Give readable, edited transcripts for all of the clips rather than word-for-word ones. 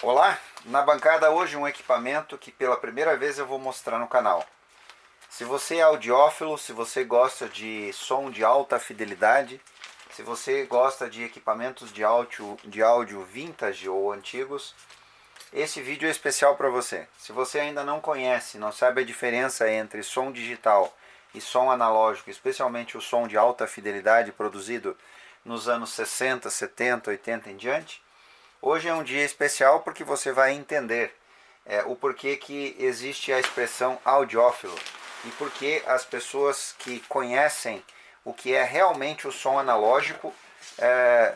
Olá, na bancada hoje um equipamento que pela primeira vez eu vou mostrar no canal. Se você é audiófilo, se você gosta de som de alta fidelidade, se você gosta de equipamentos de áudio vintage ou antigos, esse vídeo é especial para você. Se você ainda não conhece, não sabe a diferença entre som digital e som analógico, especialmente o som de alta fidelidade produzido nos anos 60, 70, 80 em diante, hoje é um dia especial porque você vai entender o porquê que existe a expressão audiófilo e porquê as pessoas que conhecem o que é realmente o som analógico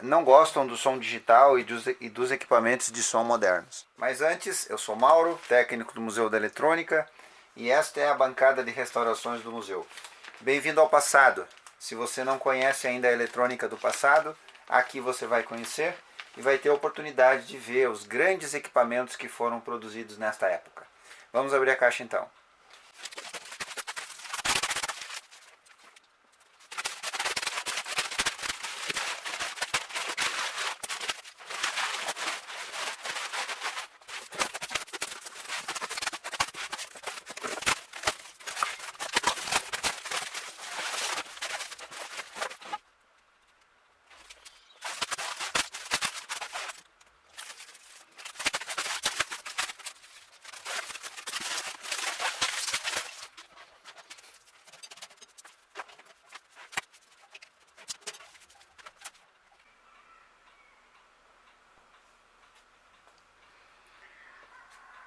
não gostam do som digital e dos equipamentos de som modernos. Mas antes, eu sou Mauro, técnico do Museu da Eletrônica, e esta é a bancada de restaurações do museu. Bem-vindo ao passado. Se você não conhece ainda a eletrônica do passado, aqui você vai conhecer e vai ter a oportunidade de ver os grandes equipamentos que foram produzidos nesta época. Vamos abrir a caixa então.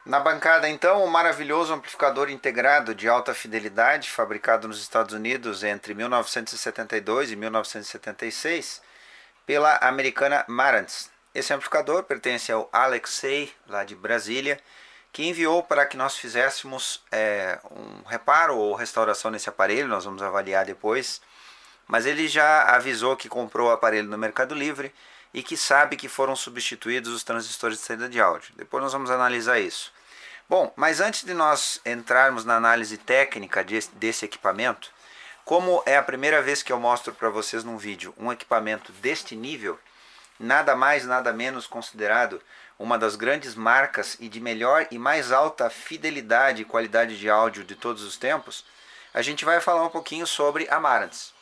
Na bancada então, o maravilhoso amplificador integrado de alta fidelidade, fabricado nos Estados Unidos entre 1972 e 1976 pela americana Marantz. Esse amplificador pertence ao Alexei, lá de Brasília, que enviou para que nós fizéssemos um reparo ou restauração nesse aparelho. Nós vamos avaliar depois, mas ele já avisou que comprou o aparelho no Mercado Livre e que sabe que foram substituídos os transistores de saída de áudio. Depois nós vamos analisar isso. Bom, mas antes de nós entrarmos na análise técnica desse equipamento, como é a primeira vez que eu mostro para vocês num vídeo um equipamento deste nível, nada mais, nada menos considerado uma das grandes marcas e de melhor e mais alta fidelidade e qualidade de áudio de todos os tempos, a gente vai falar um pouquinho sobre a Marantz.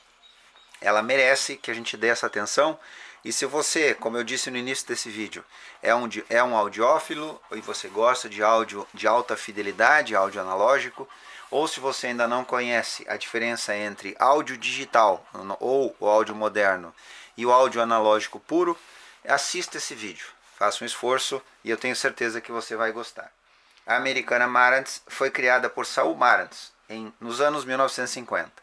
Ela merece que a gente dê essa atenção. E se você, como eu disse no início desse vídeo, é um audiófilo e você gosta de áudio de alta fidelidade, áudio analógico, ou se você ainda não conhece a diferença entre áudio digital ou o áudio moderno e o áudio analógico puro, assista esse vídeo. Faça um esforço e eu tenho certeza que você vai gostar. A americana Marantz foi criada por Saul Marantz nos anos 1950.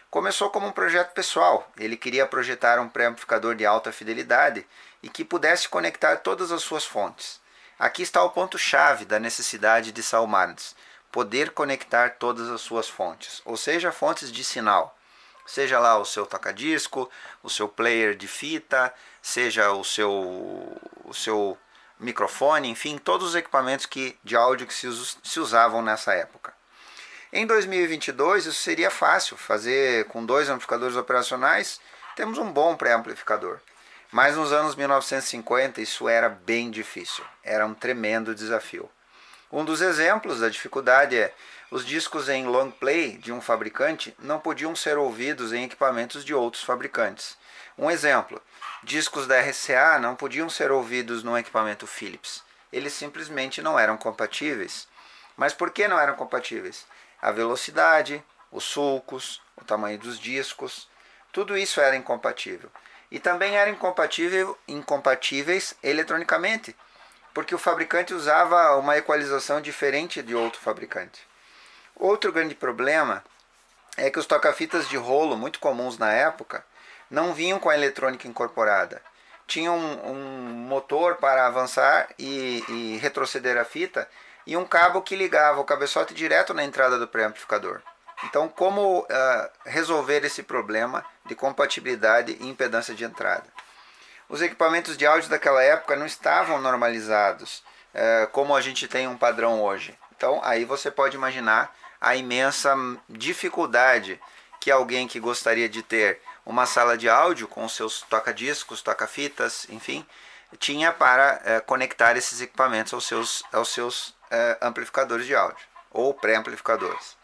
Começou como um projeto pessoal. Ele queria projetar um pré-amplificador de alta fidelidade e que pudesse conectar todas as suas fontes. Aqui está o ponto-chave da necessidade de Saul Marantz: poder conectar todas as suas fontes, ou seja, fontes de sinal. Seja lá o seu toca-disco, o seu player de fita, seja o seu microfone, enfim, todos os equipamentos de áudio que se usavam nessa época. Em 2022 isso seria fácil, fazer com 2 amplificadores operacionais, temos um bom pré-amplificador. Mas nos anos 1950 isso era bem difícil, era um tremendo desafio. Um dos exemplos da dificuldade é os discos em long play de um fabricante não podiam ser ouvidos em equipamentos de outros fabricantes. Um exemplo, discos da RCA não podiam ser ouvidos num equipamento Philips. Eles simplesmente não eram compatíveis. Mas por que não eram compatíveis? A velocidade, os sulcos, o tamanho dos discos, tudo isso era incompatível. E também eram incompatíveis eletronicamente, porque o fabricante usava uma equalização diferente de outro fabricante. Outro grande problema é que os toca-fitas de rolo, muito comuns na época, não vinham com a eletrônica incorporada. Tinham um motor para avançar e retroceder a fita, e um cabo que ligava o cabeçote direto na entrada do pré-amplificador. Então, como resolver esse problema de compatibilidade e impedância de entrada? Os equipamentos de áudio daquela época não estavam normalizados, como a gente tem um padrão hoje. Então, aí você pode imaginar a imensa dificuldade que alguém que gostaria de ter uma sala de áudio com seus toca-discos, toca-fitas, enfim, tinha para conectar esses equipamentos aos seus amplificadores de áudio ou pré-amplificadores.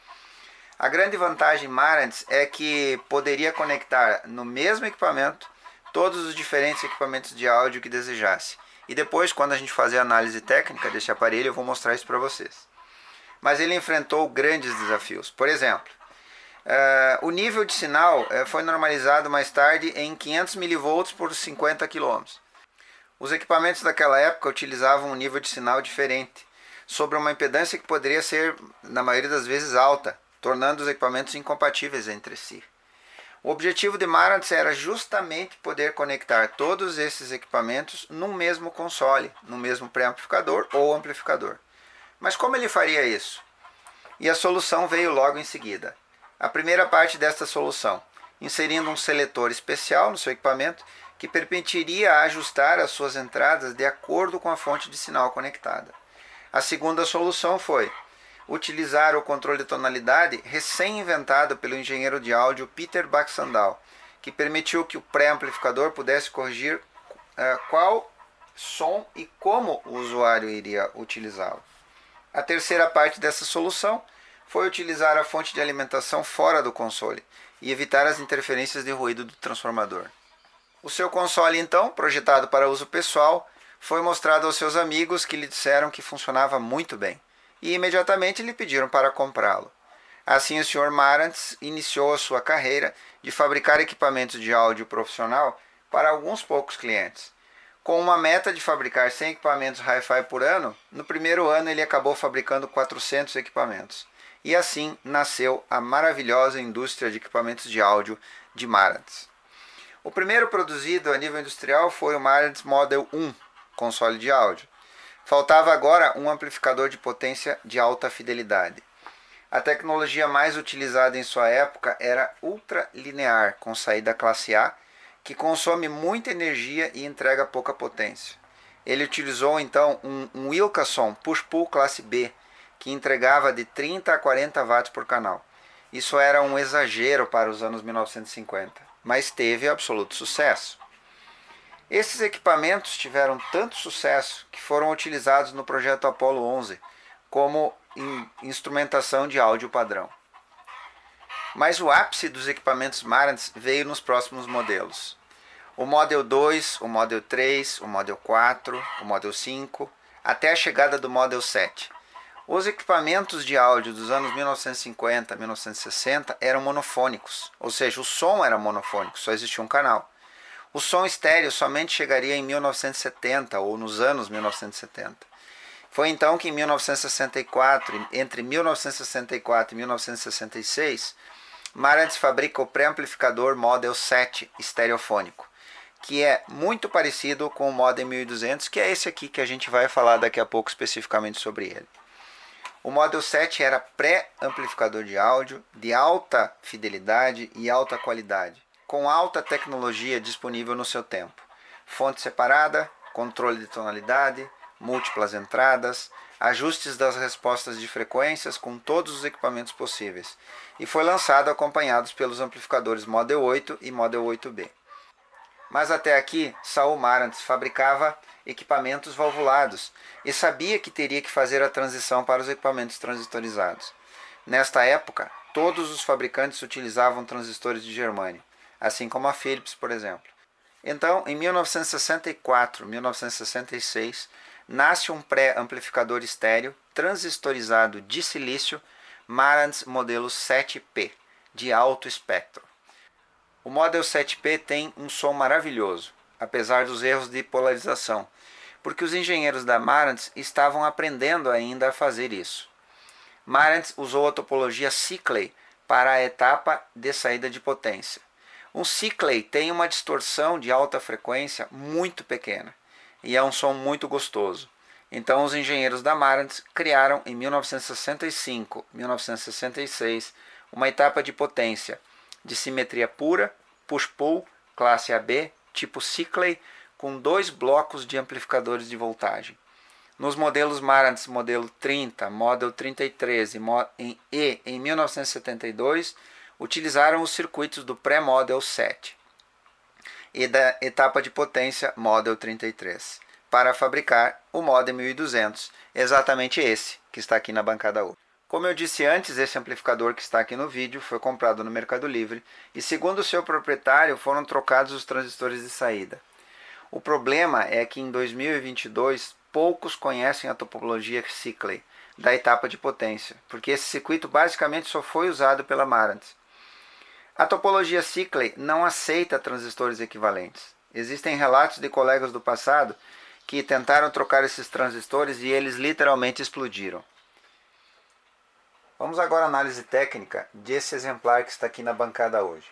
A grande vantagem Marantz é que poderia conectar no mesmo equipamento todos os diferentes equipamentos de áudio que desejasse. E depois, quando a gente fazer a análise técnica desse aparelho, eu vou mostrar isso para vocês. Mas ele enfrentou grandes desafios. Por exemplo, o nível de sinal foi normalizado mais tarde em 500 mV por 50 km. Os equipamentos daquela época utilizavam um nível de sinal diferente, sobre uma impedância que poderia ser, na maioria das vezes, alta, tornando os equipamentos incompatíveis entre si. O objetivo de Marantz era justamente poder conectar todos esses equipamentos num mesmo console, no mesmo pré-amplificador ou amplificador. Mas como ele faria isso? E a solução veio logo em seguida. A primeira parte desta solução, inserindo um seletor especial no seu equipamento que permitiria ajustar as suas entradas de acordo com a fonte de sinal conectada. A segunda solução foi utilizar o controle de tonalidade recém-inventado pelo engenheiro de áudio Peter Baxandall, que permitiu que o pré-amplificador pudesse corrigir qual som e como o usuário iria utilizá-lo. A terceira parte dessa solução foi utilizar a fonte de alimentação fora do console e evitar as interferências de ruído do transformador. O seu console, então, projetado para uso pessoal, foi mostrado aos seus amigos que lhe disseram que funcionava muito bem e imediatamente lhe pediram para comprá-lo. Assim, o Sr. Marantz iniciou a sua carreira de fabricar equipamentos de áudio profissional para alguns poucos clientes. Com uma meta de fabricar 100 equipamentos Hi-Fi por ano, no primeiro ano ele acabou fabricando 400 equipamentos. E assim nasceu a maravilhosa indústria de equipamentos de áudio de Marantz. O primeiro produzido a nível industrial foi o Marantz Model 1, console de áudio. Faltava agora um amplificador de potência de alta fidelidade. A tecnologia mais utilizada em sua época era ultralinear, com saída classe A, que consome muita energia e entrega pouca potência. Ele utilizou então um Wilkinson Push-Pull classe B, que entregava de 30 a 40 watts por canal. Isso era um exagero para os anos 1950, mas teve absoluto sucesso. Esses equipamentos tiveram tanto sucesso que foram utilizados no projeto Apollo 11 como instrumentação de áudio padrão. Mas o ápice dos equipamentos Marantz veio nos próximos modelos. O Model 2, o Model 3, o Model 4, o Model 5, até a chegada do Model 7. Os equipamentos de áudio dos anos 1950 a 1960 eram monofônicos, ou seja, o som era monofônico, só existia um canal. O som estéreo somente chegaria em 1970 ou nos anos 1970. Foi então que em 1964, entre 1964 e 1966, Marantz fabrica o pré-amplificador Model 7 estereofônico, que é muito parecido com o Model 1200, que é esse aqui que a gente vai falar daqui a pouco especificamente sobre ele. O Model 7 era pré-amplificador de áudio de alta fidelidade e alta qualidade, com alta tecnologia disponível no seu tempo. Fonte separada, controle de tonalidade, múltiplas entradas, ajustes das respostas de frequências com todos os equipamentos possíveis. E foi lançado acompanhados pelos amplificadores Model 8 e Model 8B. Mas até aqui, Saul Marantz fabricava equipamentos valvulados e sabia que teria que fazer a transição para os equipamentos transistorizados. Nesta época, todos os fabricantes utilizavam transistores de germânio, assim como a Philips, por exemplo. Então, em 1964, 1966, nasce um pré-amplificador estéreo transistorizado de silício Marantz modelo 7P, de alto espectro. O Model 7P tem um som maravilhoso, apesar dos erros de polarização, porque os engenheiros da Marantz estavam aprendendo ainda a fazer isso. Marantz usou a topologia Cicley para a etapa de saída de potência. Um Cicley tem uma distorção de alta frequência muito pequena e é um som muito gostoso. Então os engenheiros da Marantz criaram em 1965, 1966 uma etapa de potência de simetria pura, push-pull, classe AB, tipo Cicley, com 2 blocos de amplificadores de voltagem. Nos modelos Marantz modelo 30, Model 33 e em 1972, utilizaram os circuitos do pré-Model 7 e da etapa de potência Model 33 para fabricar o Model 1200, exatamente esse que está aqui na bancada hoje. Como eu disse antes, esse amplificador que está aqui no vídeo foi comprado no Mercado Livre e, segundo o seu proprietário, foram trocados os transistores de saída. O problema é que em 2022 poucos conhecem a topologia Cicley da etapa de potência, porque esse circuito basicamente só foi usado pela Marantz. A topologia Cicley não aceita transistores equivalentes. Existem relatos de colegas do passado que tentaram trocar esses transistores e eles literalmente explodiram. Vamos agora à análise técnica desse exemplar que está aqui na bancada hoje.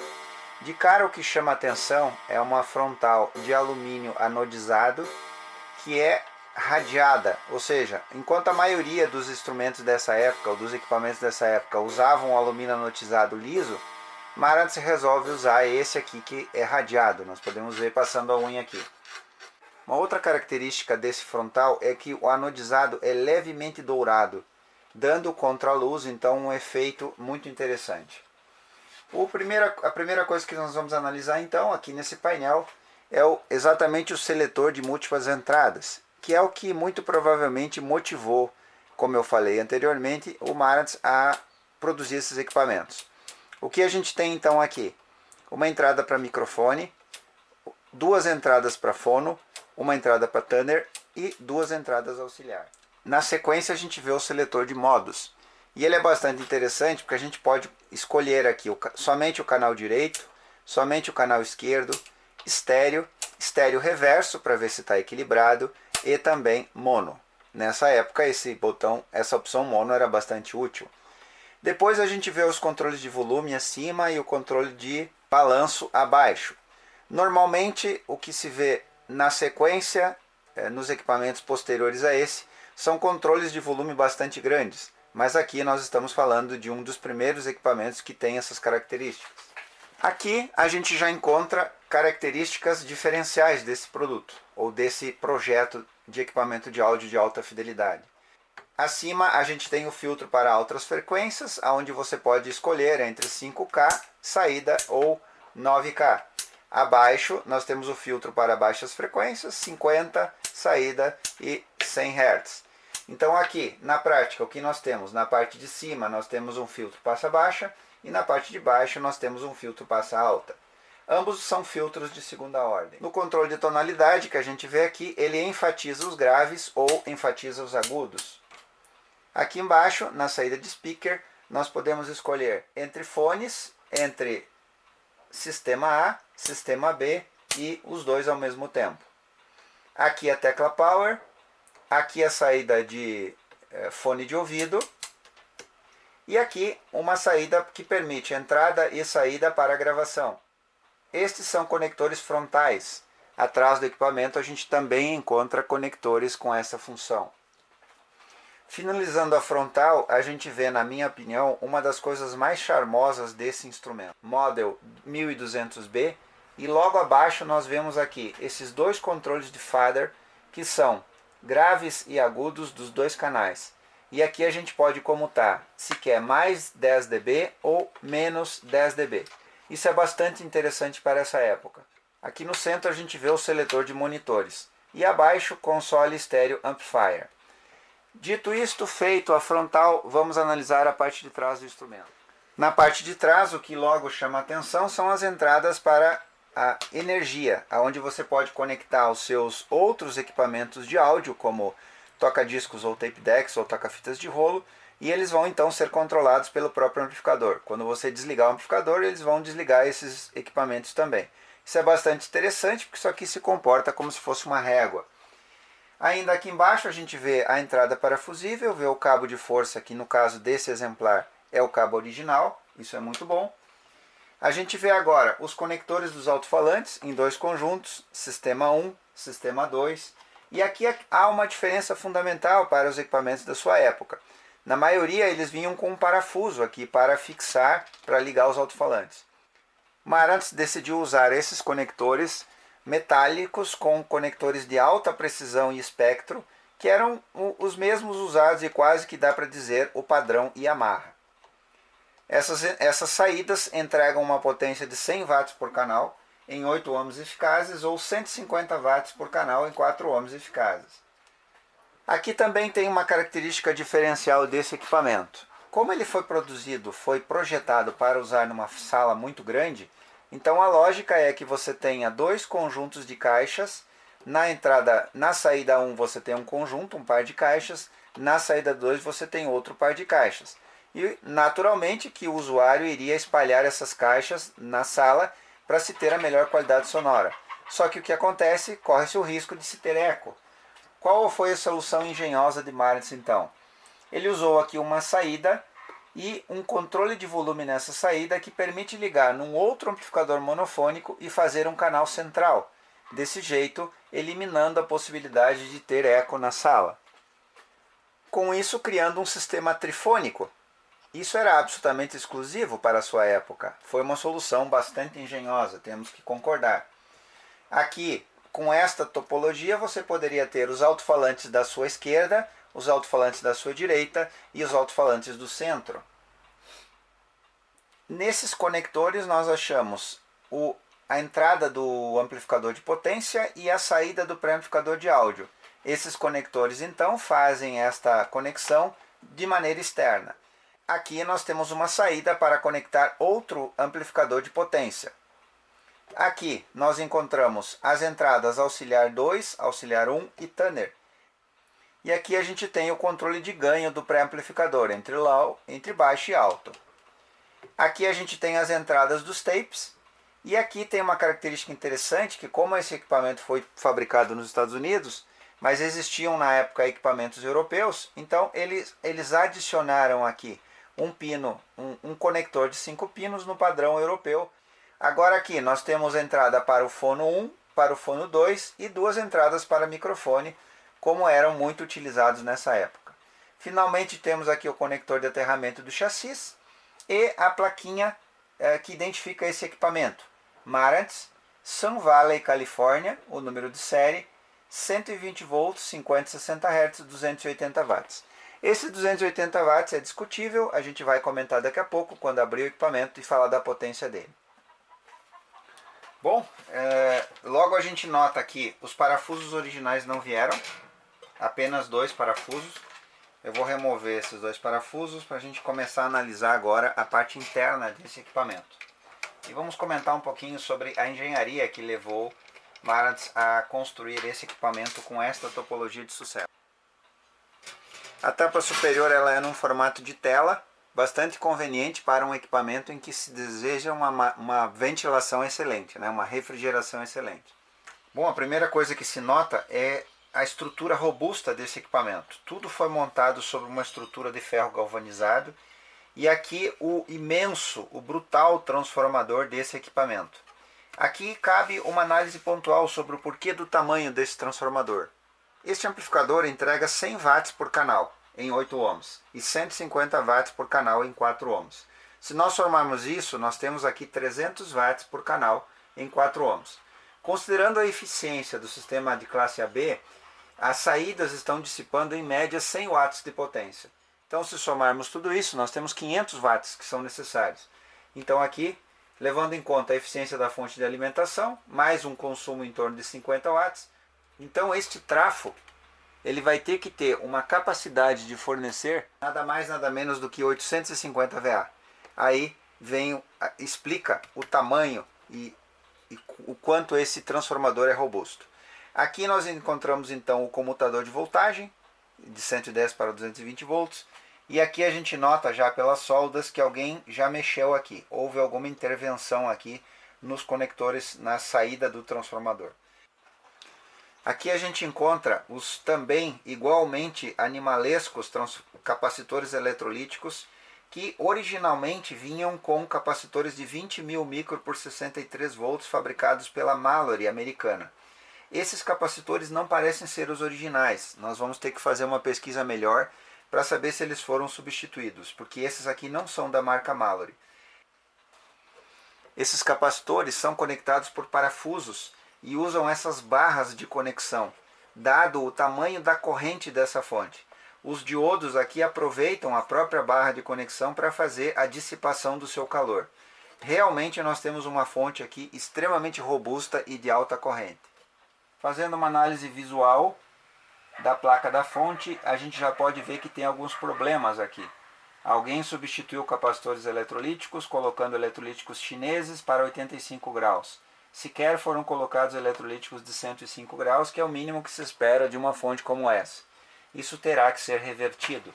De cara, o que chama atenção é uma frontal de alumínio anodizado que é radiada, ou seja, enquanto a maioria dos instrumentos dessa época, ou dos equipamentos dessa época, usavam o alumínio anodizado liso, Marantz resolve usar esse aqui que é radiado. Nós podemos ver passando a unha aqui. Uma outra característica desse frontal é que o anodizado é levemente dourado, dando contra a luz, então, um efeito muito interessante. A primeira coisa que nós vamos analisar, então, aqui nesse painel, é exatamente o seletor de múltiplas entradas, que é o que muito provavelmente motivou, como eu falei anteriormente, o Marantz a produzir esses equipamentos. O que a gente tem, então, aqui? Uma entrada para microfone, duas entradas para fono, uma entrada para tuner e duas entradas auxiliar. Na sequência a gente vê o seletor de modos. E ele é bastante interessante porque a gente pode escolher aqui somente o canal direito, somente o canal esquerdo, estéreo, estéreo reverso para ver se está equilibrado e também mono. Nessa época essa opção mono era bastante útil. Depois a gente vê os controles de volume acima e o controle de balanço abaixo. Normalmente o que se vê na sequência nos equipamentos posteriores a esse são controles de volume bastante grandes, mas aqui nós estamos falando de um dos primeiros equipamentos que tem essas características. Aqui a gente já encontra características diferenciais desse produto, ou desse projeto de equipamento de áudio de alta fidelidade. Acima a gente tem o filtro para altas frequências, onde você pode escolher entre 5K, saída ou 9K. Abaixo nós temos o filtro para baixas frequências, 50, saída e 100 Hz. Então aqui, na prática, o que nós temos? Na parte de cima nós temos um filtro passa baixa e na parte de baixo nós temos um filtro passa alta. Ambos são filtros de segunda ordem. No controle de tonalidade que a gente vê aqui, ele enfatiza os graves ou enfatiza os agudos. Aqui embaixo, na saída de speaker, nós podemos escolher entre fones, entre sistema A, sistema B e os dois ao mesmo tempo. Aqui a tecla Power, aqui a saída de fone de ouvido e aqui uma saída que permite entrada e saída para a gravação. Estes são conectores frontais. Atrás do equipamento a gente também encontra conectores com essa função. Finalizando a frontal, a gente vê, na minha opinião, uma das coisas mais charmosas desse instrumento. Model 1200B, e logo abaixo nós vemos aqui esses dois controles de fader que são graves e agudos dos dois canais. E aqui a gente pode comutar se quer mais 10 dB ou menos 10 dB. Isso é bastante interessante para essa época. Aqui no centro a gente vê o seletor de monitores. E abaixo, console stereo amplifier. Dito isto, feito a frontal, vamos analisar a parte de trás do instrumento. Na parte de trás, o que logo chama a atenção são as entradas para a energia, onde você pode conectar os seus outros equipamentos de áudio, como toca-discos ou tape decks ou toca-fitas de rolo, e eles vão então ser controlados pelo próprio amplificador. Quando você desligar o amplificador, eles vão desligar esses equipamentos também. Isso é bastante interessante, porque isso aqui se comporta como se fosse uma régua. Ainda aqui embaixo a gente vê a entrada parafusível, vê o cabo de força, que no caso desse exemplar é o cabo original, isso é muito bom. A gente vê agora os conectores dos alto-falantes em dois conjuntos, sistema 1, sistema 2, e aqui há uma diferença fundamental para os equipamentos da sua época. Na maioria eles vinham com um parafuso aqui para fixar, para ligar os alto-falantes. Marantz decidiu usar esses conectores metálicos com conectores de alta precisão e espectro, que eram os mesmos usados e quase que dá para dizer o padrão Yamaha. Essas saídas entregam uma potência de 100 watts por canal em 8 ohms eficazes ou 150 watts por canal em 4 ohms eficazes. Aqui também tem uma característica diferencial desse equipamento. Como ele foi projetado para usar numa sala muito grande, então a lógica é que você tenha dois conjuntos de caixas. Na saída 1 você tem um conjunto, um par de caixas, na saída 2 você tem outro par de caixas. E naturalmente que o usuário iria espalhar essas caixas na sala para se ter a melhor qualidade sonora. Só que o que acontece? Corre-se o risco de se ter eco. Qual foi a solução engenhosa de Marantz então? Ele usou aqui uma saída e um controle de volume nessa saída que permite ligar num outro amplificador monofônico e fazer um canal central. Desse jeito, eliminando a possibilidade de ter eco na sala. Com isso, criando um sistema trifônico. Isso era absolutamente exclusivo para a sua época. Foi uma solução bastante engenhosa, temos que concordar. Aqui, com esta topologia, você poderia ter os alto-falantes da sua esquerda, os alto-falantes da sua direita e os alto-falantes do centro. Nesses conectores nós achamos a entrada do amplificador de potência e a saída do pré-amplificador de áudio. Esses conectores então fazem esta conexão de maneira externa. Aqui nós temos uma saída para conectar outro amplificador de potência. Aqui nós encontramos as entradas auxiliar 2, auxiliar 1 e tuner. E aqui a gente tem o controle de ganho do pré-amplificador entre low, entre baixo e alto. Aqui a gente tem as entradas dos tapes. E aqui tem uma característica interessante, que como esse equipamento foi fabricado nos Estados Unidos, mas existiam na época equipamentos europeus, então eles adicionaram aqui um conector de 5 pinos no padrão europeu. Agora aqui nós temos entrada para o fono 1, para o fono 2 e duas entradas para microfone, como eram muito utilizados nessa época. Finalmente temos aqui o conector de aterramento do chassis e a plaquinha que identifica esse equipamento. Marantz, Sun Valley, Califórnia, o número de série, 120 volts, 50 e 60 Hz, 280 watts. Esse 280 watts é discutível, a gente vai comentar daqui a pouco, quando abrir o equipamento e falar da potência dele. Bom, logo a gente nota aqui, os parafusos originais não vieram, apenas 2 parafusos. Eu vou remover esses 2 parafusos para a gente começar a analisar agora a parte interna desse equipamento. E vamos comentar um pouquinho sobre a engenharia que levou Marantz a construir esse equipamento com esta topologia de sucesso. A tampa superior ela é num formato de tela, bastante conveniente para um equipamento em que se deseja uma ventilação excelente, né? Uma refrigeração excelente. Bom, a primeira coisa que se nota é a estrutura robusta desse equipamento. Tudo foi montado sobre uma estrutura de ferro galvanizado e aqui o imenso, o brutal transformador desse equipamento. Aqui cabe uma análise pontual sobre o porquê do tamanho desse transformador. Este amplificador entrega 100 watts por canal em 8 ohms e 150 watts por canal em 4 ohms. Se nós somarmos isso, nós temos aqui 300 watts por canal em 4 ohms. Considerando a eficiência do sistema de classe AB, as saídas estão dissipando em média 100 watts de potência. Então, se somarmos tudo isso, nós temos 500 watts que são necessários. Então aqui, levando em conta a eficiência da fonte de alimentação, mais um consumo em torno de 50 watts, então este trafo ele vai ter que ter uma capacidade de fornecer nada mais nada menos do que 850 VA. Aí explica o tamanho e o quanto esse transformador é robusto. Aqui nós encontramos então o comutador de voltagem de 110 para 220 volts e aqui a gente nota já pelas soldas que alguém já mexeu aqui, houve alguma intervenção aqui nos conectores na saída do transformador. Aqui a gente encontra os também igualmente animalescos capacitores eletrolíticos que originalmente vinham com capacitores de 20.000 micro por 63 volts fabricados pela Mallory americana. Esses capacitores não parecem ser os originais, nós vamos ter que fazer uma pesquisa melhor para saber se eles foram substituídos, porque esses aqui não são da marca Mallory. Esses capacitores são conectados por parafusos e usam essas barras de conexão, dado o tamanho da corrente dessa fonte. Os diodos aqui aproveitam a própria barra de conexão para fazer a dissipação do seu calor. Realmente nós temos uma fonte aqui extremamente robusta e de alta corrente. Fazendo uma análise visual da placa da fonte, a gente já pode ver que tem alguns problemas aqui. Alguém substituiu capacitores eletrolíticos, colocando eletrolíticos chineses para 85 graus. Sequer foram colocados eletrolíticos de 105 graus, que é o mínimo que se espera de uma fonte como essa. Isso terá que ser revertido.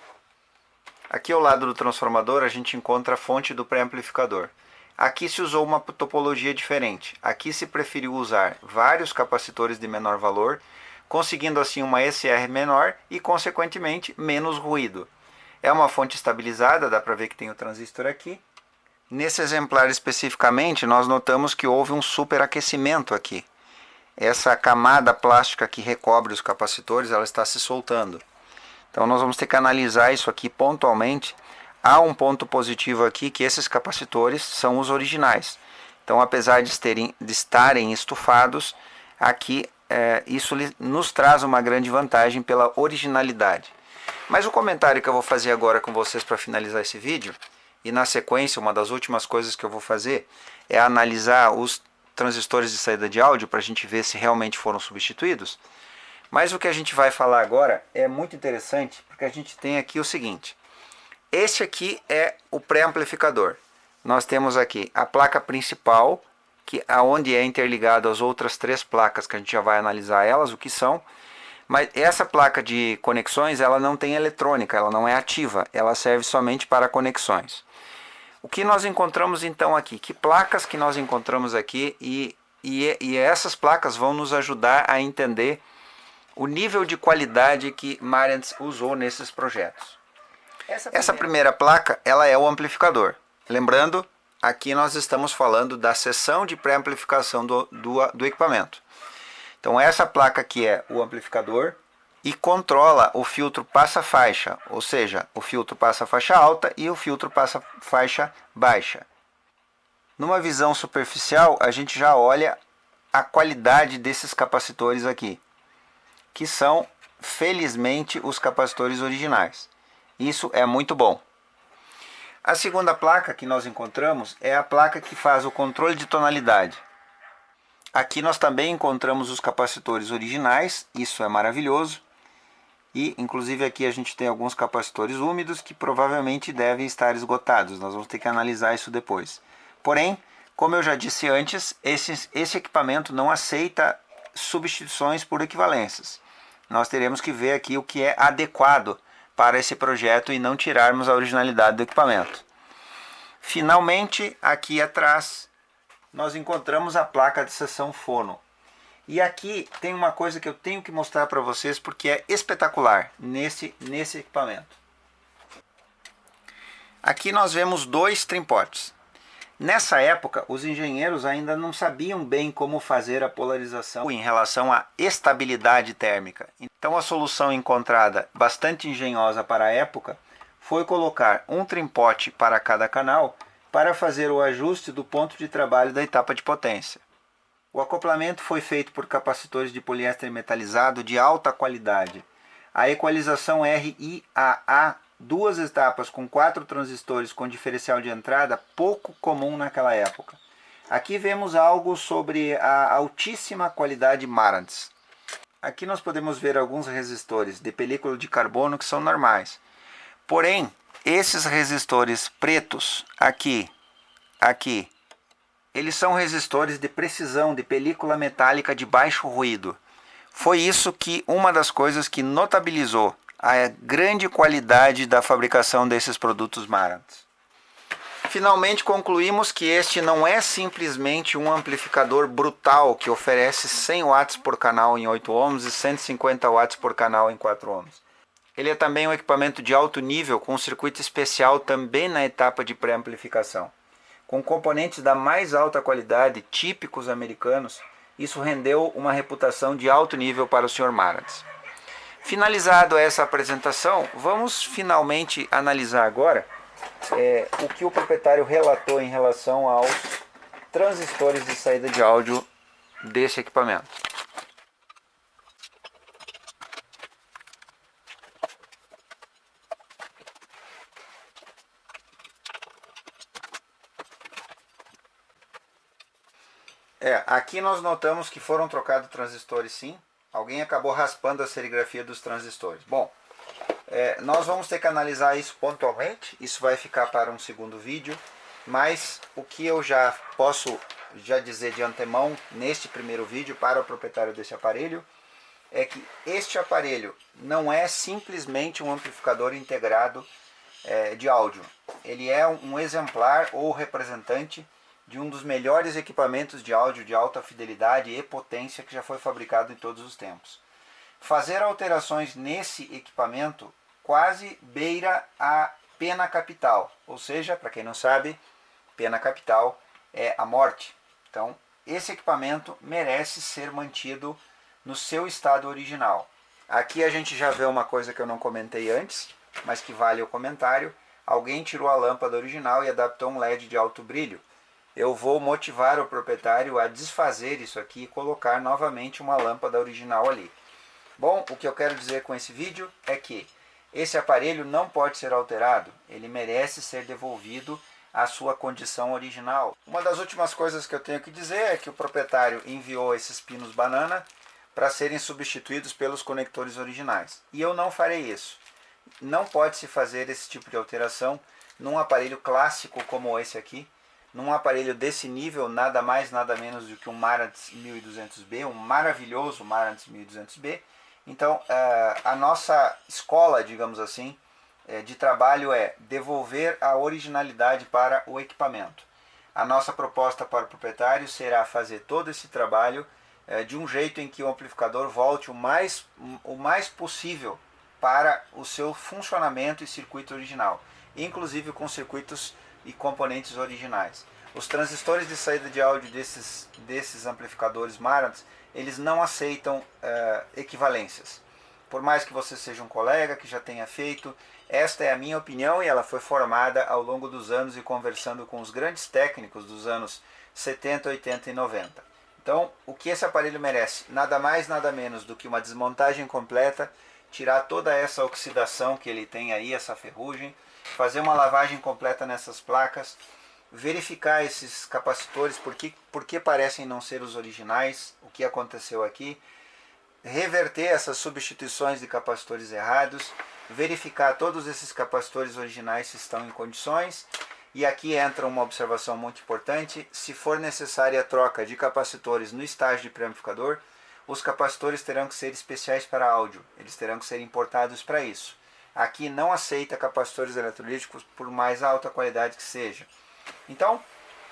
Aqui ao lado do transformador a gente encontra a fonte do pré-amplificador. Aqui se usou uma topologia diferente. Aqui se preferiu usar vários capacitores de menor valor, conseguindo assim uma SR menor e, consequentemente, menos ruído. É uma fonte estabilizada, dá para ver que tem o transistor aqui. Nesse exemplar especificamente, nós notamos que houve um superaquecimento aqui. Essa camada plástica que recobre os capacitores, ela está se soltando. Então nós vamos ter que analisar isso aqui pontualmente. Há um ponto positivo aqui, que esses capacitores são os originais. Então, apesar de estarem estufados, aqui isso nos traz uma grande vantagem pela originalidade. Mas o comentário que eu vou fazer agora com vocês para finalizar esse vídeo, e na sequência uma das últimas coisas que eu vou fazer é analisar os transistores de saída de áudio para a gente ver se realmente foram substituídos. Mas o que a gente vai falar agora é muito interessante, porque a gente tem aqui o seguinte. Este aqui é o pré-amplificador. Nós temos aqui a placa principal, aonde é interligado as outras 3 placas, que a gente já vai analisar elas, o que são. Mas essa placa de conexões, ela não tem eletrônica, ela não é ativa, ela serve somente para conexões. O que nós encontramos então aqui? Que placas que nós encontramos aqui e essas placas vão nos ajudar a entender o nível de qualidade que Marantz usou nesses projetos. Essa primeira placa, ela é o amplificador. Lembrando, aqui nós estamos falando da seção de pré-amplificação do equipamento. Então essa placa aqui é o amplificador e controla o filtro passa-faixa, ou seja, o filtro passa-faixa alta e o filtro passa-faixa baixa. Numa visão superficial, a gente já olha a qualidade desses capacitores aqui, que são, felizmente, os capacitores originais. Isso é muito bom. A segunda placa que nós encontramos é a placa que faz o controle de tonalidade. Aqui nós também encontramos os capacitores originais, isso é maravilhoso. E inclusive aqui a gente tem alguns capacitores úmidos que provavelmente devem estar esgotados. Nós vamos ter que analisar isso depois. Porém, como eu já disse antes, esse equipamento não aceita substituições por equivalências. Nós teremos que ver aqui o que é adequado para esse projeto e não tirarmos a originalidade do equipamento. Finalmente, aqui atrás, nós encontramos a placa de seção fono. E aqui tem uma coisa que eu tenho que mostrar para vocês porque é espetacular nesse equipamento. Aqui nós vemos 2 trimpotes. Nessa época, os engenheiros ainda não sabiam bem como fazer a polarização em relação à estabilidade térmica. Então a solução encontrada, bastante engenhosa para a época, foi colocar um trimpote para cada canal para fazer o ajuste do ponto de trabalho da etapa de potência. O acoplamento foi feito por capacitores de poliéster metalizado de alta qualidade. A equalização RIAA, 2 etapas com 4 transistores com diferencial de entrada, pouco comum naquela época. Aqui vemos algo sobre a altíssima qualidade Marantz. Aqui nós podemos ver alguns resistores de película de carbono que são normais. Porém, esses resistores pretos, aqui, eles são resistores de precisão de película metálica de baixo ruído. Foi isso que uma das coisas que notabilizou a grande qualidade da fabricação desses produtos Marantz. Finalmente concluímos que este não é simplesmente um amplificador brutal que oferece 100 watts por canal em 8 ohms e 150 watts por canal em 4 ohms. Ele é também um equipamento de alto nível com um circuito especial também na etapa de pré-amplificação. Com componentes da mais alta qualidade, típicos americanos, isso rendeu uma reputação de alto nível para o Sr. Marantz. Finalizado essa apresentação, vamos finalmente analisar agora o que o proprietário relatou em relação aos transistores de saída de áudio desse equipamento. Aqui nós notamos que foram trocados transistores sim. Alguém acabou raspando a serigrafia dos transistores. Bom, nós vamos ter que analisar isso pontualmente. Isso vai ficar para um segundo vídeo. Mas o que eu já posso dizer de antemão neste primeiro vídeo para o proprietário desse aparelho é que este aparelho não é simplesmente um amplificador integrado de áudio. Ele é um exemplar ou representante de um dos melhores equipamentos de áudio de alta fidelidade e potência que já foi fabricado em todos os tempos. Fazer alterações nesse equipamento quase beira a pena capital, ou seja, para quem não sabe, pena capital é a morte. Então, esse equipamento merece ser mantido no seu estado original. Aqui a gente já vê uma coisa que eu não comentei antes, mas que vale o comentário. Alguém tirou a lâmpada original e adaptou um LED de alto brilho. Eu vou motivar o proprietário a desfazer isso aqui e colocar novamente uma lâmpada original ali. Bom, o que eu quero dizer com esse vídeo é que esse aparelho não pode ser alterado, ele merece ser devolvido à sua condição original. Uma das últimas coisas que eu tenho que dizer é que o proprietário enviou esses pinos banana para serem substituídos pelos conectores originais. E eu não farei isso. Não pode se fazer esse tipo de alteração num aparelho clássico como esse aqui, num aparelho desse nível, nada mais, nada menos do que um Marantz 1200B, um maravilhoso Marantz 1200B. Então, a nossa escola, digamos assim, de trabalho é devolver a originalidade para o equipamento. A nossa proposta para o proprietário será fazer todo esse trabalho de um jeito em que o amplificador volte o mais possível para o seu funcionamento e circuito original, inclusive com circuitos e componentes originais. Os transistores de saída de áudio desses amplificadores Marantz, eles não aceitam equivalências. Por mais que você seja um colega que já tenha feito, esta é a minha opinião e ela foi formada ao longo dos anos e conversando com os grandes técnicos dos anos 70, 80 e 90. Então, o que esse aparelho merece? Nada mais, nada menos do que uma desmontagem completa, tirar toda essa oxidação que ele tem aí, essa ferrugem, fazer uma lavagem completa nessas placas, verificar esses capacitores, por que parecem não ser os originais, o que aconteceu aqui, reverter essas substituições de capacitores errados, verificar todos esses capacitores originais se estão em condições. E aqui entra uma observação muito importante: se for necessária a troca de capacitores no estágio de pré-amplificador, os capacitores terão que ser especiais para áudio, eles terão que ser importados para isso. Aqui não aceita capacitores eletrolíticos por mais alta qualidade que seja. Então,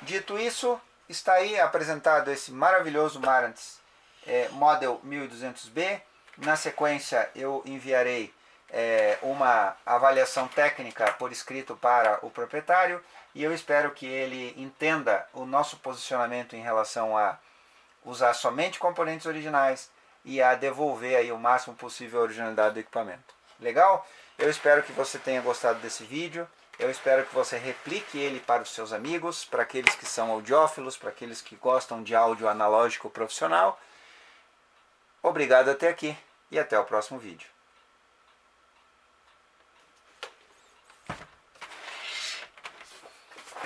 dito isso, está aí apresentado esse maravilhoso Marantz Model 1200B. Na sequência eu enviarei uma avaliação técnica por escrito para o proprietário e eu espero que ele entenda o nosso posicionamento em relação a usar somente componentes originais e a devolver aí o máximo possível a originalidade do equipamento. Legal? Eu espero que você tenha gostado desse vídeo. Eu espero que você replique ele para os seus amigos, para aqueles que são audiófilos, para aqueles que gostam de áudio analógico profissional. Obrigado até aqui e até o próximo vídeo.